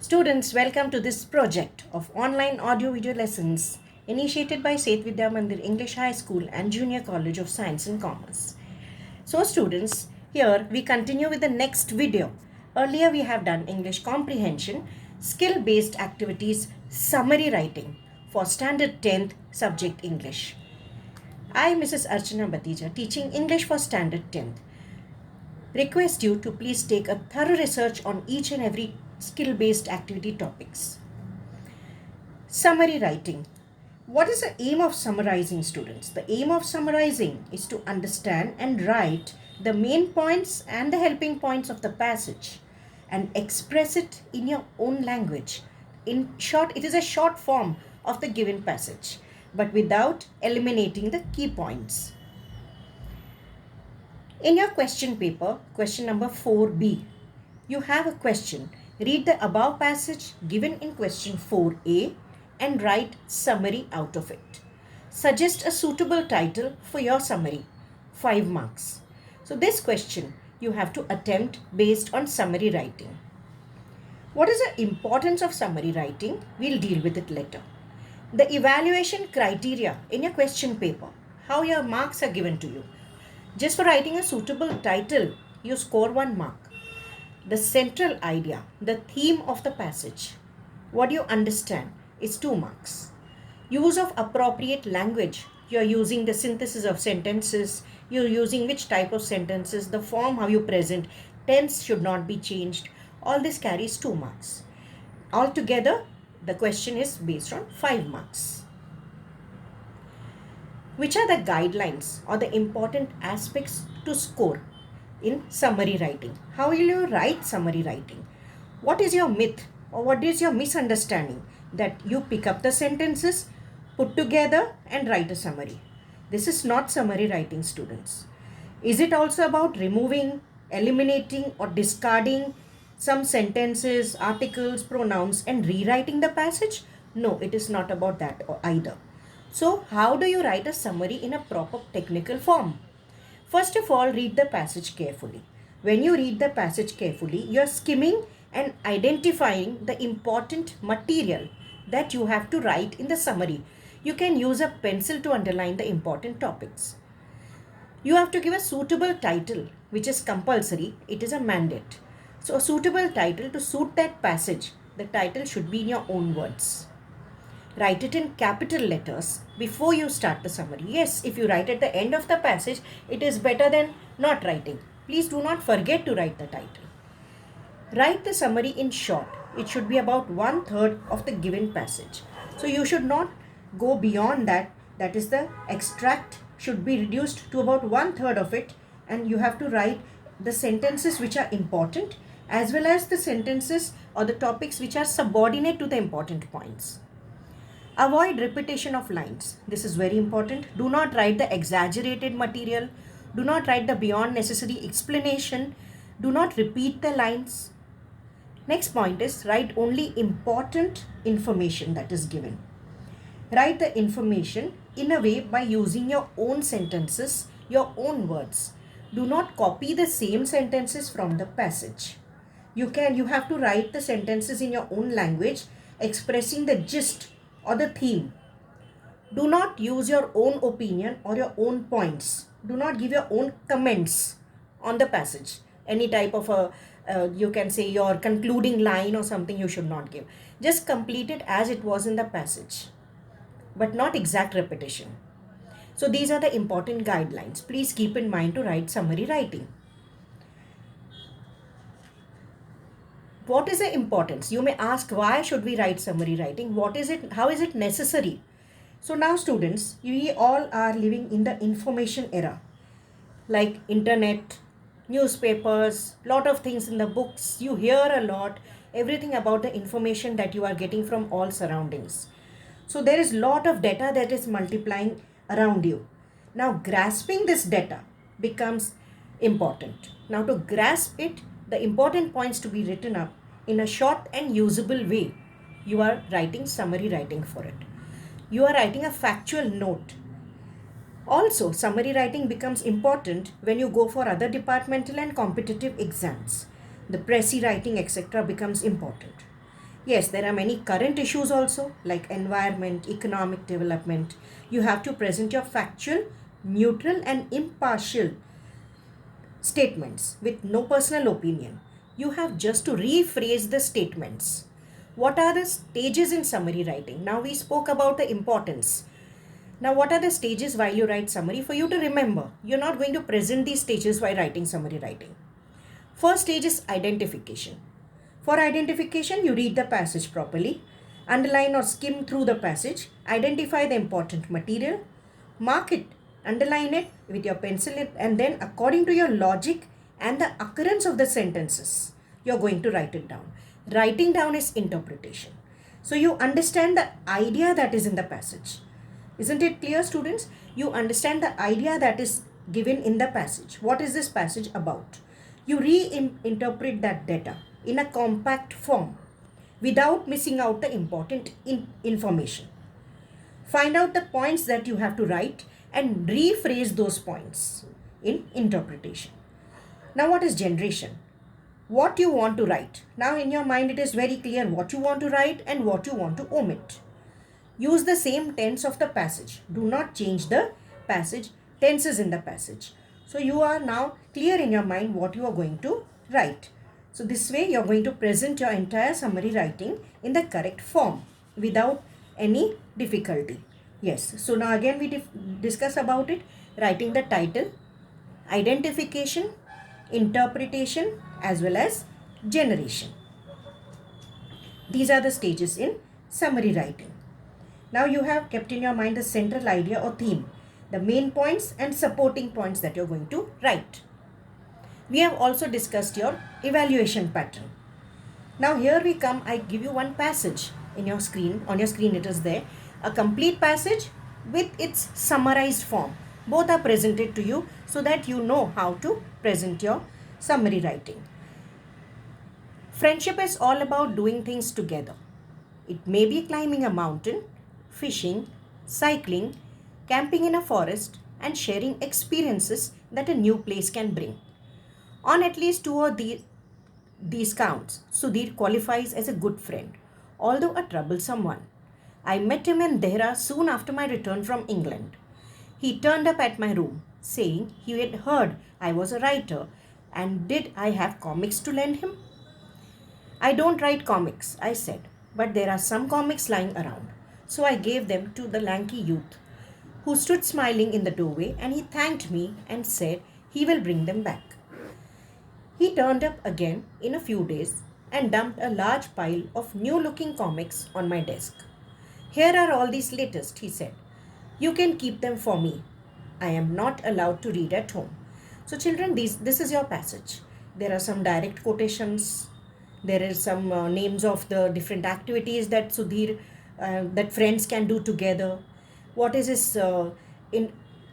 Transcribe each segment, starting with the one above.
Students, welcome to this project of online audio-video lessons initiated by Seth Vidya Mandir English High School and Junior College of Science and Commerce. So students, here we continue with the next video. Earlier we have done English comprehension, skill-based activities, summary writing for Standard 10th subject English. I, Mrs. Archana Bhatija, teaching English for Standard 10th, request you to please take a thorough research on each and every skill-based activity topics. Summary writing. What is the aim of summarizing, students? The aim of summarizing is to understand and write the main points and the helping points of the passage and express it in your own language. In short, it is a short form of the given passage, but without eliminating the key points. In your question paper, question number 4B, you have a question. Read the above passage given in question 4A and write summary out of it. Suggest a suitable title for your summary. 5 marks. So this question you have to attempt based on summary writing. What is the importance of summary writing? We'll deal with it later. The evaluation criteria in your question paper. How your marks are given to you. Just for writing a suitable title, you score 1 mark. The central idea, the theme of the passage, what you understand is 2 marks. Use of appropriate language, you are using the synthesis of sentences, you are using which type of sentences, the form how you present, tense should not be changed. All this carries 2 marks. Altogether, the question is based on 5 marks. Which are the guidelines or the important aspects to score in summary writing? How will you write summary writing? What is your myth or what is your misunderstanding that you pick up the sentences, put together and write a summary? This is not summary writing, students. Is it also about removing, eliminating or discarding some sentences, articles, pronouns and rewriting the passage? No, it is not about that either. So how do you write a summary in a proper technical form? First of all, read the passage carefully. When you read the passage carefully, you are skimming and identifying the important material that you have to write in the summary. You can use a pencil to underline the important topics. You have to give a suitable title, which is compulsory. It is a mandate. So a suitable title to suit that passage. The title should be in your own words. Write it in capital letters before you start the summary. Yes, if you write at the end of the passage, it is better than not writing. Please do not forget to write the title. Write the summary in short. It should be about 1/3 of the given passage. So you should not go beyond that. That is, the extract should be reduced to about 1/3 of it, and you have to write the sentences which are important as well as the sentences or the topics which are subordinate to the important points. Avoid repetition of lines. This is very important. Do not write the exaggerated material. Do not write the beyond necessary explanation. Do not repeat the lines. Next point is write only important information that is given. Write the information in a way by using your own sentences, your own words. Do not copy the same sentences from the passage. You have to write the sentences in your own language, expressing the gist or the theme. Do not use your own opinion or your own points. Do not give your own comments on the passage. Any type of you can say your concluding line or something you should not give. Just complete it as it was in the passage, but not exact repetition. So these are the important guidelines. Please keep in mind to write summary writing. What is the importance? You may ask, why should we write summary writing? What is it? How is it necessary? So now students, we all are living in the information era, like internet, newspapers, lot of things in the books. You hear a lot, everything about the information that you are getting from all surroundings. So there is lot of data that is multiplying around you. Now grasping this data becomes important. Now to grasp it, the important points to be written up in a short and usable way, you are writing summary writing for it. You are writing a factual note. Also, summary writing becomes important when you go for other departmental and competitive exams. The Pressy writing, etc. becomes important. Yes, there are many current issues also, like environment, economic development. You have to present your factual, neutral, and impartial statements with no personal opinion. You have just to rephrase the statements. What are the stages in summary writing? Now we spoke about the importance. Now, what are the stages while you write summary? For you to remember, you're not going to present these stages while writing summary writing. First stage is identification. For identification, you read the passage properly, underline or skim through the passage, identify the important material, mark it, underline it with your pencil, and then according to your logic and the occurrence of the sentences, you're going to write it down. Writing down is interpretation. So you understand the idea that is in the passage. Isn't it clear, students? You understand the idea that is given in the passage. What is this passage about? You reinterpret that data in a compact form without missing out the important information. Find out the points that you have to write and rephrase those points in interpretation. Now, what is generation? What you want to write. Now, in your mind, it is very clear what you want to write and what you want to omit. Use the same tense of the passage. Do not change the passage tenses in the passage. So you are now clear in your mind what you are going to write. So this way you are going to present your entire summary writing in the correct form without any difficulty. Yes. So now again we discuss about it. Writing the title, identification, interpretation as well as generation. These are the stages in summary writing. Now you have kept in your mind the central idea or theme, the main points and supporting points that you're going to write. We have also discussed your evaluation pattern. Now here we come, I give you one passage in your screen, on your screen it is there, a complete passage with its summarized form. Both are presented to you so that you know how to present your summary writing. Friendship is all about doing things together. It may be climbing a mountain, fishing, cycling, camping in a forest, and sharing experiences that a new place can bring. On at least two of these counts, Sudhir qualifies as a good friend, although a troublesome one. I met him in Dehra soon after my return from England. He turned up at my room, saying he had heard I was a writer and did I have comics to lend him? I don't write comics, I said, but there are some comics lying around. So I gave them to the lanky youth, who stood smiling in the doorway, and he thanked me and said he will bring them back. He turned up again in a few days and dumped a large pile of new-looking comics on my desk. Here are all these latest, he said. You can keep them for me. I am not allowed to read at home. So children, this is your passage. There are some direct quotations. There is some names of the different activities that Sudhir, that friends can do together. What is his,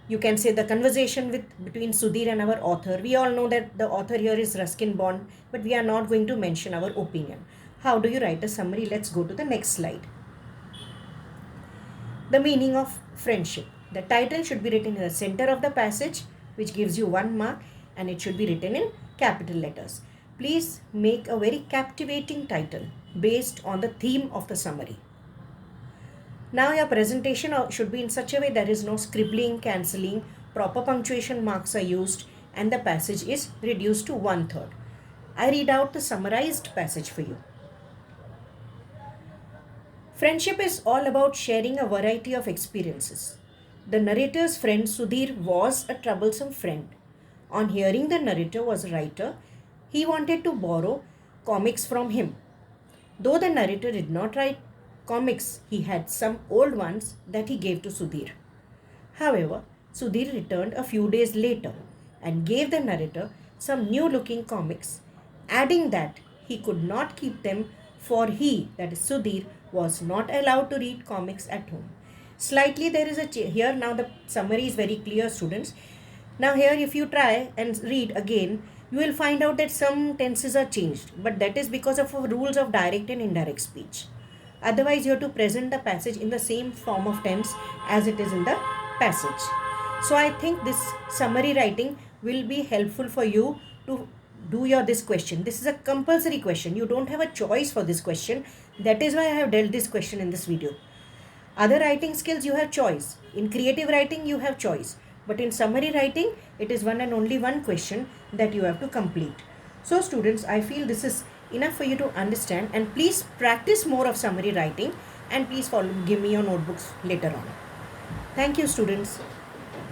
you can say the conversation between Sudhir and our author. We all know that the author here is Ruskin Bond, but we are not going to mention our opinion. How do you write a summary? Let's go to the next slide. The meaning of friendship. The title should be written in the center of the passage, which gives you 1 mark, and it should be written in capital letters. Please make a very captivating title based on the theme of the summary. Now your presentation should be in such a way there is no scribbling, cancelling, proper punctuation marks are used, and the passage is reduced to 1/3. I read out the summarized passage for you. Friendship is all about sharing a variety of experiences. The narrator's friend Sudhir was a troublesome friend. On hearing the narrator was a writer, he wanted to borrow comics from him. Though the narrator did not write comics, he had some old ones that he gave to Sudhir. However, Sudhir returned a few days later and gave the narrator some new looking comics, adding that he could not keep them for he, that is Sudhir, was not allowed to read comics at home. Slightly there is a here now the summary is very clear, students. Now here if you try and read again, you will find out that some tenses are changed, but that is because of rules of direct and indirect speech. Otherwise you have to present the passage in the same form of tense as it is in the passage. So I think this summary writing will be helpful for you to do your this question. This is a compulsory question. You don't have a choice for this question. That is why I have dealt this question in this video. Other writing skills you have choice. In creative writing you have choice. But in summary writing, it is one and only one question that you have to complete. So students, I feel this is enough for you to understand, and please practice more of summary writing, and please give me your notebooks later on. Thank you students.